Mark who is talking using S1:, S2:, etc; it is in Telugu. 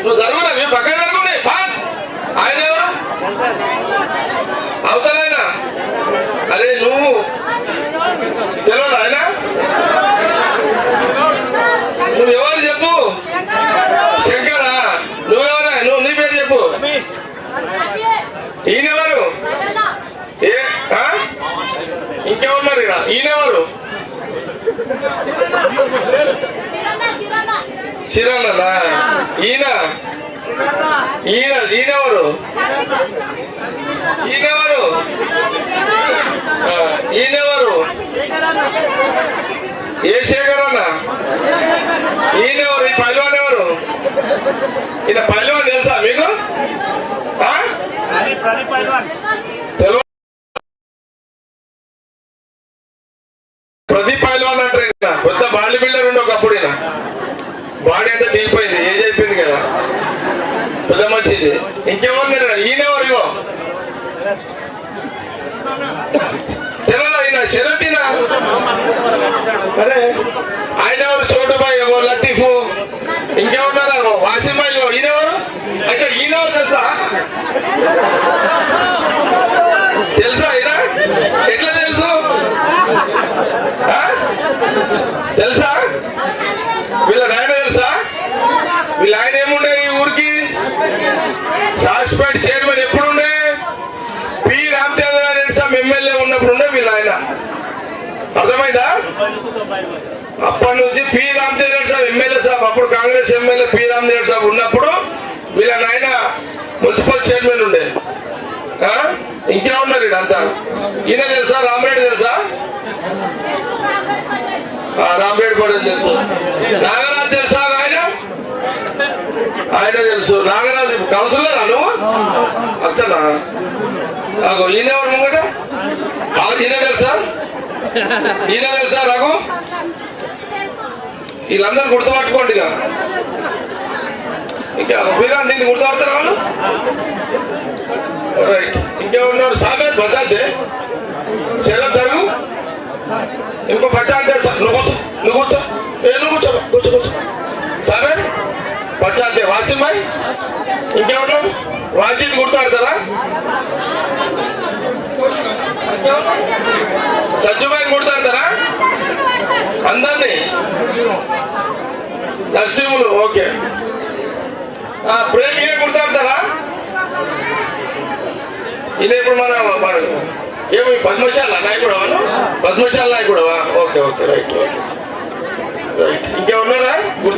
S1: నువ్వు జరుగునా మీరు పక్కన జరుగుండి ఫాస్ట్. ఆయన ఎవరు అవుతానైనా? అరే నువ్వు తెలియదు ఆయన? నువ్వు ఎవరు చెప్పు? శంకరా? నువ్వెవరా? నువ్వు నీ పేరు చెప్పు. ఈయనెవరు? ఇంకెవరు మరి? ఈయనెవరు? చిరన్నదా? ఈయన ఈయనెవరు? ఈయనెవరు? ఈయనెవరు? ఏ శేఖర్ అన్న? ఈయనెవరు? ఈ పైల్వాన్ ఎవరు? ఈయన పైల్వాన్ తెలుసా మీకు? ప్రదీప్ పైల్వాన్ అంటారు. ఈయన కొత్త బాడీ బిల్డర్ ఉండే ఒకప్పుడు. ఈయన బాడీ అంతా దిగిపోయింది, ఏజ్ అయిపోయింది కదా, పెద్ద మంచిది. ఇంకెవరు? ఈయనెవరు? ఇగో తెలదా? ఈయన శరతీనా? అరే ఆయన ఎవరు? చోటుబాయ్, ఎవరు? లతీఫు, ఇంకెవరున్నారు? వాసిమాయి. ఈయనెవరు? అచ్చా ఈయనెవరు తెలుసా? తెలుసా ఈయన? ఎట్లా తెలుసు? తెలుసా? వీళ్ళ ఆయన తెలుసా? వీళ్ళ ఆయన ఏముండే ఈ ఊరికి? సాస్పేట్ చైర్మన్ ఎప్పుడుండే? పి రామచంద్రారెడ్డి సాబ్ ఎమ్మెల్యే ఉన్నప్పుడు ఉండే వీళ్ళ ఆయన. అర్థమైందా? అప్పటి నుంచి పి రామచంద్రారెడ్డి సాబ్ ఎమ్మెల్యే సాబ్, అప్పుడు కాంగ్రెస్ ఎమ్మెల్యే పి రామచంద్రారెడ్డి సాబ్ ఉన్నప్పుడు వీళ్ళ నాయన మున్సిపల్ చైర్మన్ ఉండే. ఇంకేమున్నారు ఇదంతా? ఈయన తెలుసా? రామరెడ్డి తెలుసా? రామరెడ్డి పటేల్ తెలుసు. నాగరాజు తెలుసా? ఆయన తెలుసు. నాగరాజు కౌన్సిలరా నువ్వు? అచ్చనా? ఈయన ఎవరు ముంగట? ఈయన తెలుసా? ఈయన తెలుసా? రఘు? వీళ్ళందరూ గుర్తుపట్టుకోండి. ఇంకా మీరు దీన్ని గుర్తుపడతారా వాళ్ళు? రైట్. ఇంకేమన్నారు? సాబేర్ బచాంతే శరత్ జరుగు. ఇంకో బచాంతే. నువ్వు కూర్చో, నువ్వు కూర్చో, నువ్వు కూర్చో, కూర్చో కూర్చో. సాబేర్ బచాంతే. వాసిమాయ్ ఇంకేమన్నారు? వాజిద్ గుర్తుపడతారా? సజ్జుబాయి గుర్తుపడతారా? అందరినీ? నరసింహులు ఓకే. ప్రేమిగా గుర్తుపడతారా? ఈయన ఇప్పుడు మన ఏమి పద్మశాల నాయకుడు? పద్మశాల నాయకుడు. Okay okay right right. ఇంకేమన్నారా?